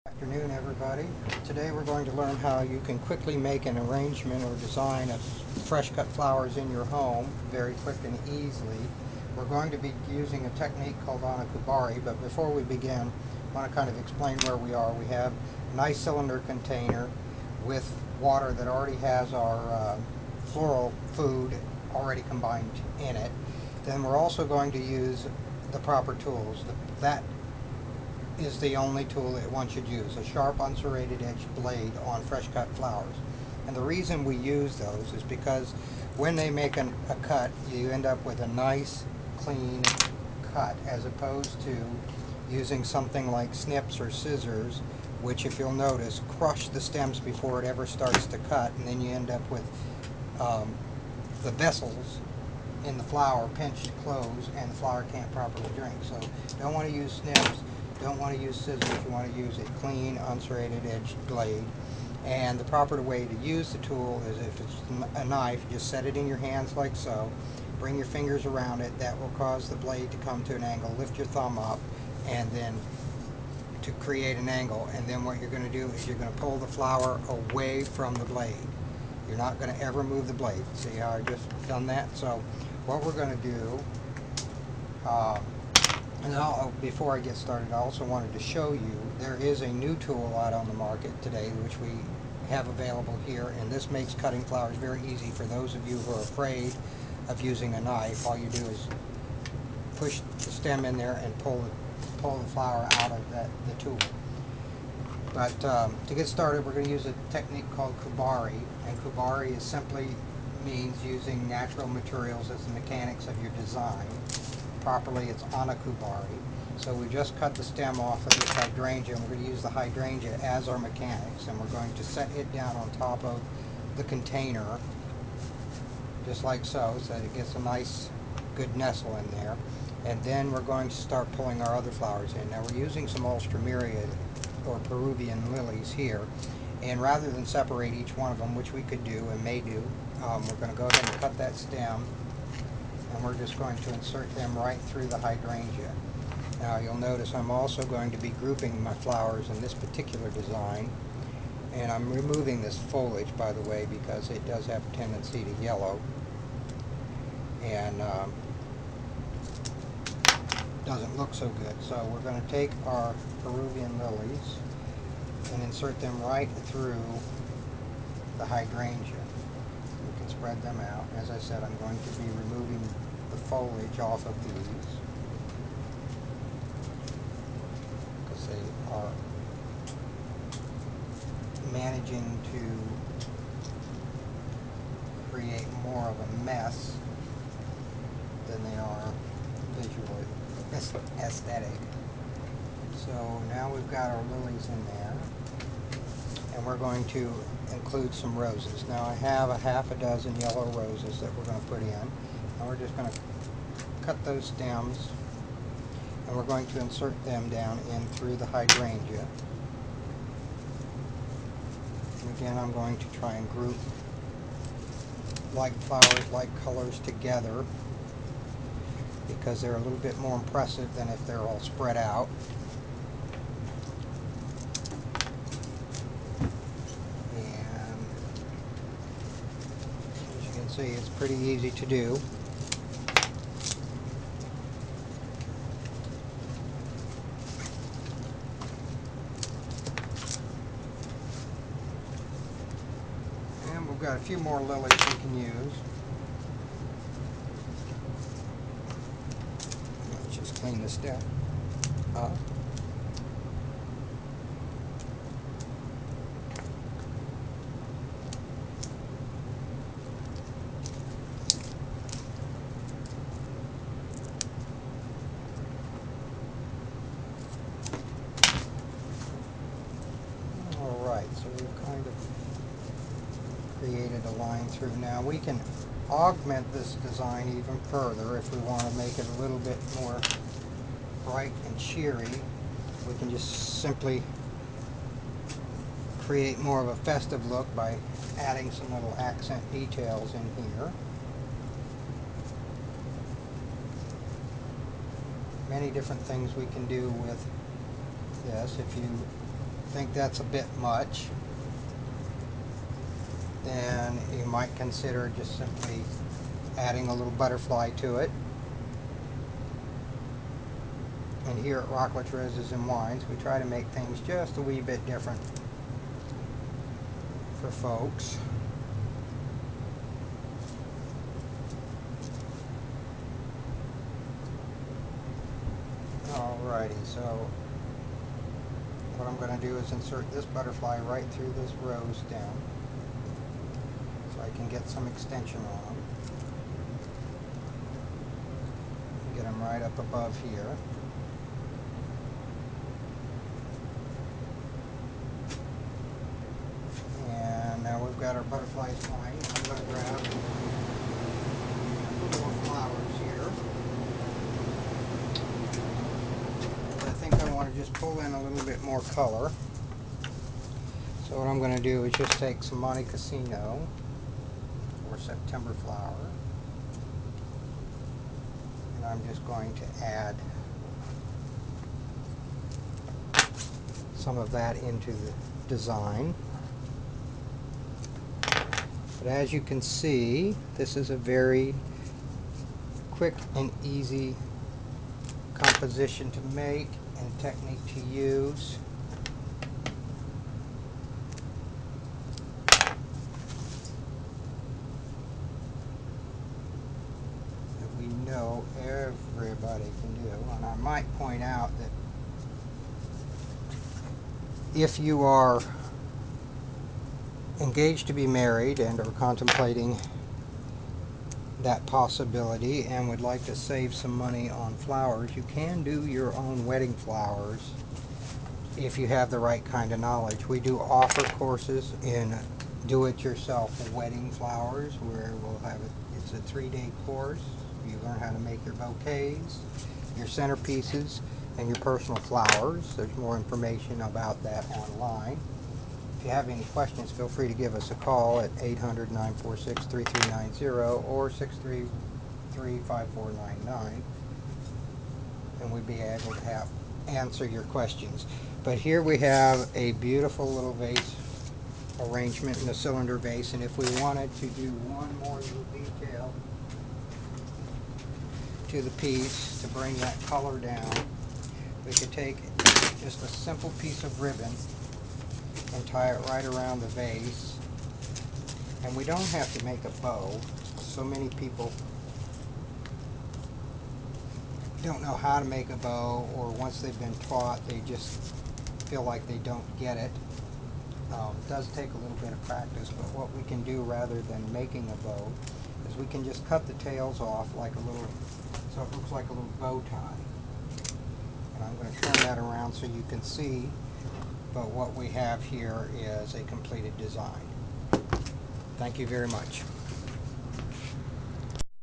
Afternoon, everybody. Today we're going to learn how you can quickly make an arrangement or design of fresh cut flowers in your home very quick and easily. We're going to be using a technique called anakubari, but before we begin, I want to kind of explain where we are. We have a nice cylinder container with water that already has our floral food already combined in it. Then we're also going to use the proper tools. That is the only tool that one should use, a sharp unserrated edge blade on fresh cut flowers. And the reason we use those is because when they make a cut, you end up with a nice clean cut, as opposed to using something like snips or scissors, which, if you'll notice, crush the stems before it ever starts to cut, and then you end up with the vessels in the flower pinched closed and the flower can't properly drink. So don't want to use snips, don't want to use scissors, you want to use a clean unserrated edged blade. And the proper way to use the tool is, if it's a knife, just set it in your hands like so, bring your fingers around it. That will cause the blade to come to an angle. Lift your thumb up and then to create an angle, and then what you're going to do is you're going to pull the flower away from the blade. You're not going to ever move the blade. See how I just done that? So what we're going to do, before I get started, I also wanted to show you there is a new tool out on the market today which we have available here, and this makes cutting flowers very easy for those of you who are afraid of using a knife. All you do is push the stem in there and pull the flower out of the tool. But to get started, we're going to use a technique called kubari, and kubari is simply means using natural materials as the mechanics of your design. Properly, it's anakubari. So we just cut the stem off of this hydrangea, and we're going to use the hydrangea as our mechanics, and we're going to set it down on top of the container, just like so that it gets a nice, good nestle in there. And then we're going to start pulling our other flowers in. Now we're using some Alstroemeria or Peruvian lilies here, and rather than separate each one of them, which we could do and may do, we're going to go ahead and cut that stem, and we're just going to insert them right through the hydrangea. Now you'll notice I'm also going to be grouping my flowers in this particular design, and I'm removing this foliage, by the way, because it does have a tendency to yellow and doesn't look so good. So we're going to take our Peruvian lilies and insert them right through the hydrangea. We can spread them out. As I said, I'm going to be removing the foliage off of these because they are managing to create more of a mess than they are visually aesthetic. So now we've got our lilies in there, and we're going to include some roses. Now I have a half a dozen yellow roses that we're going to put in, and we're just going to cut those stems, and we're going to insert them down in through the hydrangea. And again, I'm going to try and group like flowers, like colors together, because they're a little bit more impressive than if they're all spread out. And as you can see, it's pretty easy to do. And we've got a few more lilies we can use. Let's just clean this down up. Alright, so we've kind of created a line through. Now we can augment this design even further if we want to make it a little bit more bright and cheery. We can just simply create more of a festive look by adding some little accent details in here. Many different things we can do with this. If you think that's a bit much, then you might consider just simply adding a little butterfly to it. And here at Rockledge Roses and Wines, we try to make things just a wee bit different for folks. Alrighty, so what I'm going to do is insert this butterfly right through this rose stem so I can get some extension on them. Get them right up above here. And now we've got our butterflies flying. I'm going to grab a little more flowers here. I think I want to just pull in a little bit more color. So what I'm going to do is just take some Monte Cassino or September flower, and I'm just going to add some of that into the design. But as you can see, this is a very quick and easy composition to make and technique to use. That we know everybody can do. And I might point out that if you are engaged to be married and are contemplating that possibility and would like to save some money on flowers, you can do your own wedding flowers if you have the right kind of knowledge. We do offer courses in do-it-yourself wedding flowers where we'll have it's a 3-day course. You learn how to make your bouquets, your centerpieces, and your personal flowers. There's more information about that online. If you have any questions, feel free to give us a call at 800-946-3390 or 633-5499, and we'd be able to answer your questions. But here we have a beautiful little vase arrangement in a cylinder vase, and if we wanted to do one more little detail to the piece to bring that color down, we could take just a simple piece of ribbon and tie it right around the vase. And we don't have to make a bow. So many people don't know how to make a bow, or once they've been taught, they just feel like they don't get it. It does take a little bit of practice, but what we can do rather than making a bow is we can just cut the tails off like a little, so it looks like a little bow tie. And I'm going to turn that around so you can see. But what we have here is a completed design. Thank you very much.